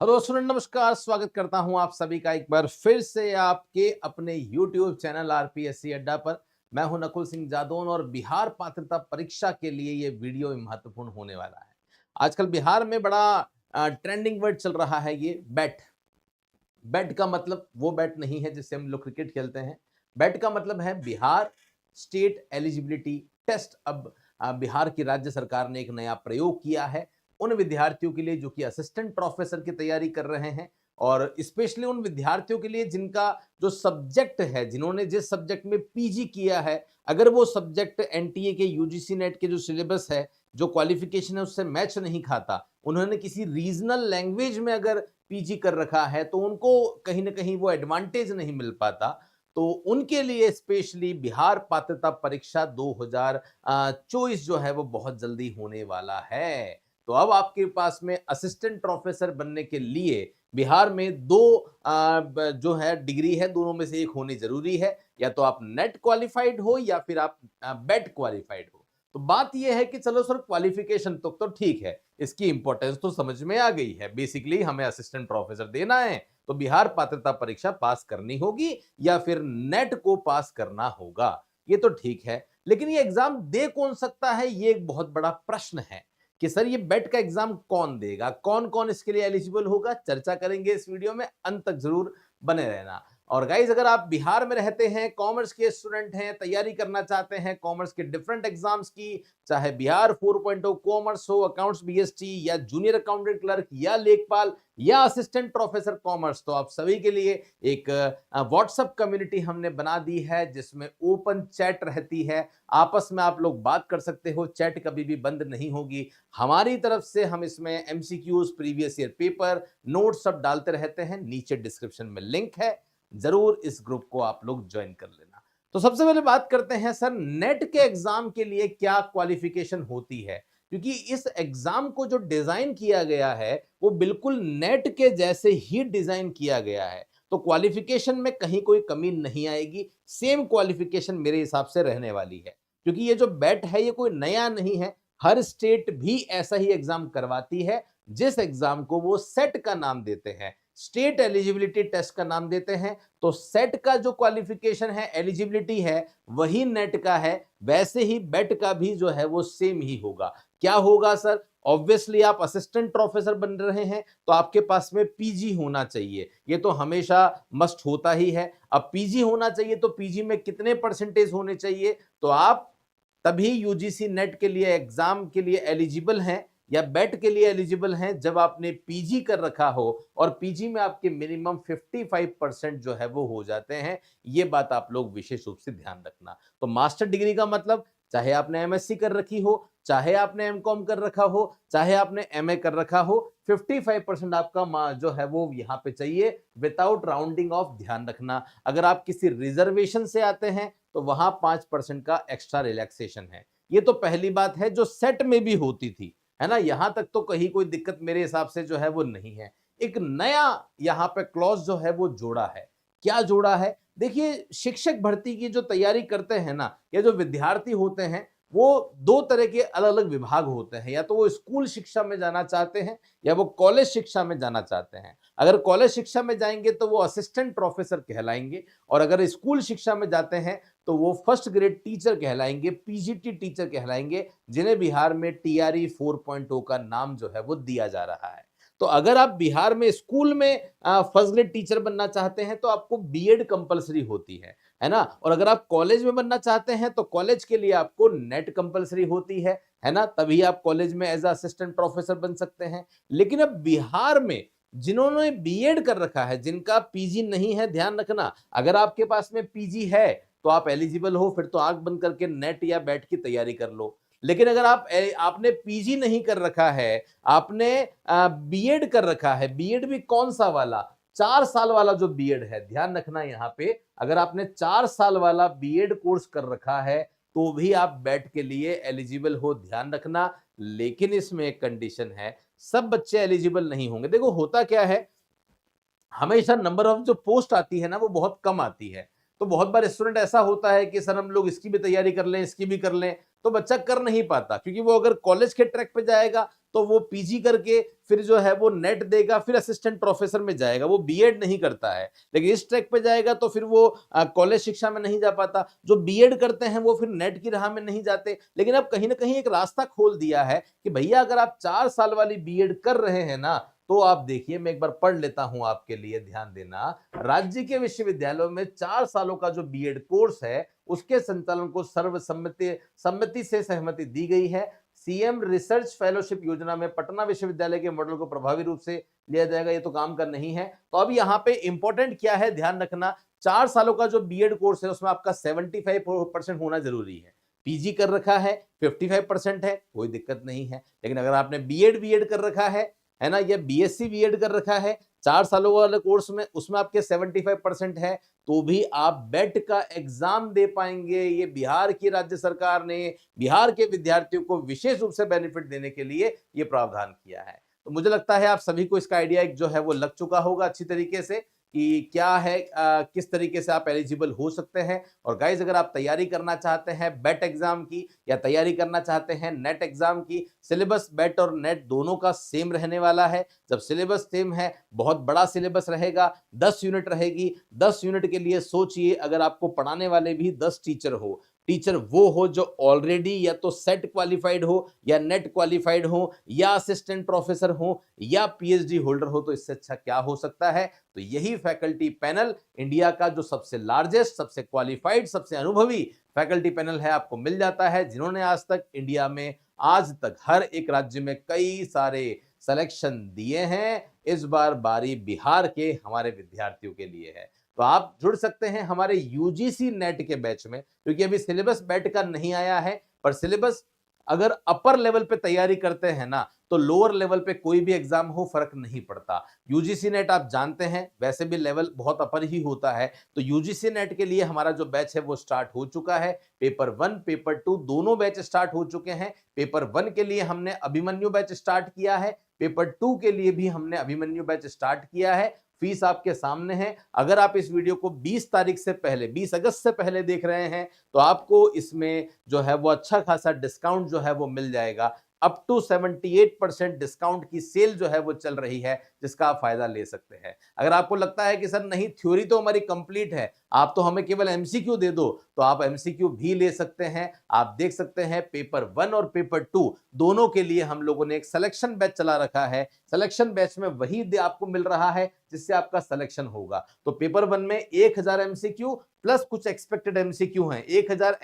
Hello student, नमस्कार। स्वागत करता हूं आप सभी का एक बार फिर से आपके अपने YouTube चैनल आरपीएससी अड्डा पर। मैं हूं नकुल सिंह जादौन और बिहार पात्रता परीक्षा के लिए ये वीडियो महत्वपूर्ण होने वाला है। आजकल बिहार में बड़ा ट्रेंडिंग वर्ड चल रहा है, ये बैट। बैट का मतलब वो बैट नहीं है जिससे हम लोग क्रिकेट खेलते हैं। बैट का मतलब है बिहार स्टेट एलिजिबिलिटी टेस्ट। अब बिहार की राज्य सरकार ने एक नया प्रयोग किया है उन विद्यार्थियों के लिए जो कि असिस्टेंट प्रोफेसर की तैयारी कर रहे हैं, और स्पेशली उन विद्यार्थियों के लिए जिनका जो सब्जेक्ट है, जिन्होंने जिस सब्जेक्ट में पीजी किया है, अगर वो सब्जेक्ट एनटीए के यूजीसी नेट के जो सिलेबस है, जो क्वालिफिकेशन है, उससे मैच नहीं खाता, उन्होंने किसी रीजनल लैंग्वेज में अगर पीजी कर रखा है, तो उनको कहीं ना कहीं वो एडवांटेज नहीं मिल पाता। तो उनके लिए स्पेशली बिहार पात्रता परीक्षा 2024 जो है वो बहुत जल्दी होने वाला है। तो अब आपके पास में असिस्टेंट प्रोफेसर बनने के लिए बिहार में दो जो है डिग्री है, दोनों में से एक होनी जरूरी है। या तो आप नेट क्वालिफाइड हो या फिर आप बेट क्वालिफाइड हो। तो बात यह है कि चलो सर, क्वालिफिकेशन तो ठीक है, इसकी इंपॉर्टेंस तो समझ में आ गई है। बेसिकली हमें असिस्टेंट प्रोफेसर देना है तो बिहार पात्रता परीक्षा पास करनी होगी या फिर नेट को पास करना होगा, ये तो ठीक है। लेकिन ये एग्जाम दे कौन सकता है, ये एक बहुत बड़ा प्रश्न है कि सर ये बेट का एग्जाम कौन देगा, कौन कौन इसके लिए एलिजिबल होगा। चर्चा करेंगे इस वीडियो में, अंत तक जरूर बने रहना। और गाइज, अगर आप बिहार में रहते हैं, कॉमर्स के स्टूडेंट हैं, तैयारी करना चाहते हैं कॉमर्स के डिफरेंट एग्जाम्स की, चाहे बिहार 4.0 कॉमर्स हो, अकाउंट्स बीएसटी या जूनियर अकाउंटेंट क्लर्क या लेखपाल या असिस्टेंट प्रोफेसर कॉमर्स, तो आप सभी के लिए एक व्हाट्सएप कम्युनिटी हमने बना दी है जिसमें ओपन चैट रहती है। आपस में आप लोग बात कर सकते हो, चैट कभी भी बंद नहीं होगी। हमारी तरफ से हम इसमें MCQs, previous year paper, notes सब डालते रहते हैं। नीचे डिस्क्रिप्शन में लिंक है, जरूर इस ग्रुप को आप लोग ज्वाइन कर लेना। तो सबसे पहले बात करते हैं सर, नेट के एग्जाम के लिए क्या क्वालिफिकेशन होती है, क्योंकि इस एग्जाम को जो डिजाइन किया गया है वो बिल्कुल नेट के जैसे ही डिजाइन किया गया है। तो क्वालिफिकेशन में कहीं कोई कमी नहीं आएगी, सेम क्वालिफिकेशन मेरे हिसाब से रहने वाली है। क्योंकि ये जो बैट है ये कोई नया नहीं है, हर स्टेट भी ऐसा ही एग्जाम करवाती है, जिस एग्जाम को वो सेट का नाम देते हैं, स्टेट एलिजिबिलिटी टेस्ट का नाम देते हैं। तो सेट का जो क्वालिफिकेशन है, एलिजिबिलिटी है, वही नेट का है। वैसे ही बेट का भी जो है वो सेम ही होगा। क्या होगा सर? ऑब्वियसली आप असिस्टेंट प्रोफेसर बन रहे हैं तो आपके पास में पीजी होना चाहिए, ये तो हमेशा मस्ट होता ही है। अब पीजी होना चाहिए तो पीजी में कितने परसेंटेज होने चाहिए? तो आप तभी यूजीसी नेट के लिए एग्जाम के लिए एलिजिबल हैं या बेट के लिए एलिजिबल हैं जब आपने पीजी कर रखा हो और पीजी में आपके मिनिमम 55% जो है वो हो जाते हैं। ये बात आप लोग विशेष रूप से ध्यान रखना। तो मास्टर डिग्री का मतलब, चाहे आपने एमएससी कर रखी हो, चाहे आपने एमकॉम कर रखा हो, चाहे आपने एमए कर रखा हो, 55% आपका जो है वो यहाँ पे चाहिए, विदाउट राउंडिंग ऑफ। ध्यान रखना, अगर आप किसी रिजर्वेशन से आते हैं तो वहां 5% का एक्स्ट्रा रिलैक्सेशन है। ये तो पहली बात है जो सेट में भी होती थी, है ना। यहां तक तो कहीं कोई दिक्कत मेरे हिसाब से जो है वो नहीं है। एक नया यहाँ पे क्लॉज जो है वो जोड़ा है। क्या जोड़ा है? देखिए, शिक्षक भर्ती की जो तैयारी करते हैं ना, या जो विद्यार्थी होते हैं, वो दो तरह के अलग अलग विभाग होते हैं। या तो वो स्कूल शिक्षा में जाना चाहते हैं या वो कॉलेज शिक्षा में जाना चाहते हैं। अगर कॉलेज शिक्षा में जाएंगे तो वो असिस्टेंट प्रोफेसर कहलाएंगे, और अगर स्कूल शिक्षा में जाते हैं तो वो फर्स्ट ग्रेड टीचर कहलाएंगे, पीजीटी टीचर कहलाएंगे, जिन्हें बिहार में टीआरई 4.0 का नाम जो है वो दिया जा रहा है। तो अगर आप बिहार में स्कूल में फर्स्ट ग्रेड टीचर बनना चाहते हैं तो आपको बीएड कंपलसरी होती है ना। और अगर आप कॉलेज में बनना चाहते हैं तो कॉलेज के लिए आपको नेट कंपलसरी होती है ना। तभी आप कॉलेज में एज असिस्टेंट प्रोफेसर बन सकते हैं। लेकिन अब बिहार में जिन्होंने बीएड कर रखा है, जिनका पीजी नहीं है, ध्यान रखना, अगर आपके पास में पीजी है तो आप एलिजिबल हो, फिर तो आंख बंद करके नेट या बैट की तैयारी कर लो। लेकिन अगर आपने पीजी नहीं कर रखा है, आपने बीएड कर रखा है, बीएड भी कौन सा वाला, 4 साल वाला जो बीएड है, ध्यान रखना यहाँ पे, अगर आपने 4 साल वाला बीएड कोर्स कर रखा है तो भी आप बैट के लिए एलिजिबल हो, ध्यान रखना। लेकिन इसमें एक कंडीशन है, सब बच्चे एलिजिबल नहीं होंगे। देखो होता क्या है, हमेशा नंबर ऑफ जो पोस्ट आती है ना वो बहुत कम आती है। तो बहुत बार स्टूडेंट ऐसा होता है कि सर हम लोग इसकी भी तैयारी कर लें, इसकी भी कर लें, तो बच्चा कर नहीं पाता, क्योंकि वो अगर कॉलेज के ट्रैक पे जाएगा तो वो पीजी करके फिर जो है वो नेट देगा, फिर असिस्टेंट प्रोफेसर में जाएगा, वो बीएड नहीं करता है। लेकिन इस ट्रैक पे जाएगा तो फिर वो कॉलेज शिक्षा में नहीं जा पाता। जो बीएड करते हैं वो फिर नेट की राह में नहीं जाते। लेकिन अब कहीं ना कहीं एक रास्ता खोल दिया है कि भैया अगर आप 4 साल वाली बीएड कर रहे हैं ना, तो आप देखिए, मैं एक बार पढ़ लेता हूं आपके लिए, ध्यान देना। राज्य के विश्वविद्यालयों में 4 सालों का जो बीएड कोर्स है उसके संचालन को सर्वसम्मति से सहमति दी गई है। सीएम रिसर्च फेलोशिप योजना में पटना विश्वविद्यालय के मॉडल को प्रभावी रूप से लिया जाएगा। ये तो काम का नहीं है। तो अब यहाँ पे इंपॉर्टेंट क्या है, ध्यान रखना, 4 सालों का जो बीएड कोर्स है उसमें आपका 75% होना जरूरी है। पीजी कर रखा है 55% है, कोई दिक्कत नहीं है। लेकिन अगर आपने बीएड कर रखा है ना, या बीएससी बीएड कर रखा है 4 सालों वाले कोर्स में, उसमें आपके 75% है, तो भी आप बेट का एग्जाम दे पाएंगे। ये बिहार की राज्य सरकार ने बिहार के विद्यार्थियों को विशेष रूप से बेनिफिट देने के लिए ये प्रावधान किया है। तो मुझे लगता है आप सभी को इसका आइडिया एक जो है वो लग चुका होगा अच्छी तरीके से कि क्या है, किस तरीके से आप एलिजिबल हो सकते हैं। और गाइज, अगर आप तैयारी करना चाहते हैं बेट एग्जाम की या तैयारी करना चाहते हैं नेट एग्जाम की, सिलेबस बेट और नेट दोनों का सेम रहने वाला है। जब सिलेबस सेम है, बहुत बड़ा सिलेबस रहेगा, 10 यूनिट रहेगी। 10 यूनिट के लिए सोचिए, अगर आपको पढ़ाने वाले भी 10 टीचर हो, टीचर वो हो जो ऑलरेडी या तो सेट क्वालिफाइड हो या नेट क्वालिफाइड हो या असिस्टेंट प्रोफेसर हो या पीएचडी होल्डर हो, तो इससे अच्छा क्या हो सकता है। तो यही फैकल्टी पैनल इंडिया का जो सबसे लार्जेस्ट, सबसे क्वालिफाइड, सबसे अनुभवी फैकल्टी पैनल है, आपको मिल जाता है, जिन्होंने आज तक इंडिया में आज तक हर एक राज्य में कई सारे सिलेक्शन दिए हैं। इस बार बारी बिहार के हमारे विद्यार्थियों के लिए है। तो आप जुड़ सकते हैं हमारे यूजीसी नेट के बैच में, क्योंकि अभी सिलेबस बैट का नहीं आया है, पर सिलेबस अगर अपर लेवल पे तैयारी करते हैं ना, तो लोअर लेवल पे कोई भी एग्जाम हो फर्क नहीं पड़ता। यूजीसी नेट आप जानते हैं वैसे भी लेवल बहुत अपर ही होता है। तो यूजीसी नेट के लिए हमारा जो बैच है वो स्टार्ट हो चुका है। पेपर 1 पेपर 2 दोनों बैच स्टार्ट हो चुके हैं। पेपर 1 के लिए हमने अभिमन्यु बैच स्टार्ट किया है, पेपर 2 के लिए भी हमने अभिमन्यु बैच स्टार्ट किया है। फीस आपके सामने है। अगर आप इस वीडियो को 20 तारीख से पहले, 20 अगस्त से पहले देख रहे हैं, तो आपको इसमें जो है वो अच्छा खासा डिस्काउंट जो है वो मिल जाएगा। अप टू 78% डिस्काउंट की सेल जो है वो चल रही है, जिसका आप फायदा ले सकते हैं। अगर आपको लगता है कि सर नहीं, थ्योरी तो हमारी कंप्लीट है, आप तो हमें केवल एमसीक्यू दे दो, तो आप एमसीक्यू भी ले सकते हैं। आप देख सकते हैं पेपर 1 और पेपर 2 दोनों के लिए हम लोगों ने एक सिलेक्शन बैच चला रखा है। सिलेक्शन बैच में वही आपको मिल रहा है जिससे आपका सिलेक्शन होगा। तो पेपर 1 में 1000 एमसीक्यू प्लस कुछ एक्सपेक्टेड एमसीक्यू हैं, 1000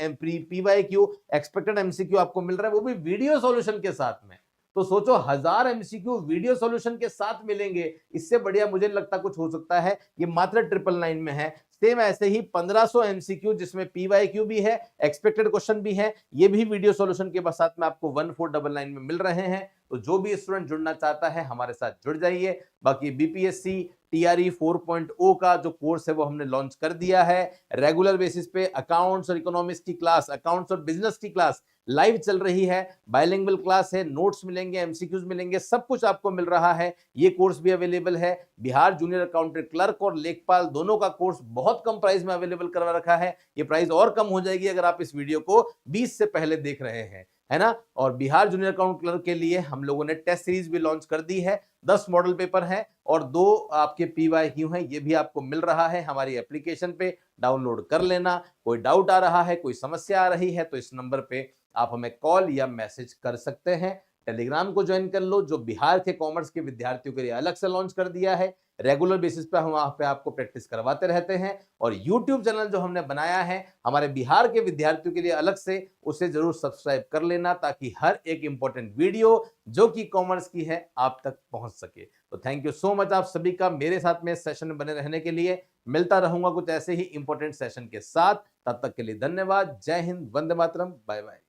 पीवाईक्यू एक्सपेक्टेड एमसीक्यू आपको मिल रहा है, वो भी वीडियो सॉल्यूशन के साथ में। तो सोचो, 1000 एमसीक्यू वीडियो सॉल्यूशन के साथ मिलेंगे, इससे बढ़िया मुझे लगता कुछ हो सकता है। ये मात्र 999 में है। सेम ऐसे ही 1500 एमसीक्यू जिसमें पीवाईक्यू भी है, एक्सपेक्टेड क्वेश्चन भी है, ये भी वीडियो सॉल्यूशन के साथ में आपको 1499 में मिल रहे हैं। तो जो भी स्टूडेंट जुड़ना चाहता है हमारे साथ जुड़ जाइए। बाकी बीपीएससी टीआरई 4.0 का जो कोर्स है वो हमने लॉन्च कर दिया है। रेगुलर बेसिस पे अकाउंट्स और इकोनॉमिक्स की क्लास, अकाउंट्स और बिजनेस की क्लास लाइव चल रही है। बाइलिंगुअल क्लास है, नोट्स मिलेंगे, एमसीक्यूज मिलेंगे, सब कुछ आपको मिल रहा है। ये कोर्स भी अवेलेबल है। बिहार जूनियर अकाउंटेंट क्लर्क और लेखपाल दोनों का कोर्स बहुत कम प्राइस में अवेलेबल करवा रखा है। ये प्राइस और कम हो जाएगी अगर आप इस वीडियो को 20 से पहले देख रहे हैं, है ना। और बिहार जूनियर अकाउंट क्लर्क के लिए हम लोगों ने टेस्ट सीरीज भी लॉन्च कर दी है। 10 मॉडल पेपर हैं और 2 आपके पीवाईक्यू हैं। ये भी आपको मिल रहा है हमारी एप्लीकेशन पे, डाउनलोड कर लेना। कोई डाउट आ रहा है, कोई समस्या आ रही है, तो इस नंबर पे आप हमें कॉल या मैसेज कर सकते हैं। टेलीग्राम को ज्वाइन कर लो, जो बिहार के कॉमर्स के विद्यार्थियों के लिए अलग से लॉन्च कर दिया है। रेगुलर बेसिस पे हम वहां पे आपको प्रैक्टिस करवाते रहते हैं। और यूट्यूब चैनल जो हमने बनाया है हमारे बिहार के विद्यार्थियों के लिए अलग से, उसे जरूर सब्सक्राइब कर लेना, ताकि हर एक इंपॉर्टेंट वीडियो जो कि कॉमर्स की है आप तक पहुंच सके। तो थैंक यू सो मच आप सभी का मेरे साथ में इस सेशन में बने रहने के लिए। मिलता रहूंगा कुछ ऐसे ही इंपॉर्टेंट सेशन के साथ। तब तक के लिए धन्यवाद। जय हिंद, वंदे मातरम, बाय बाय।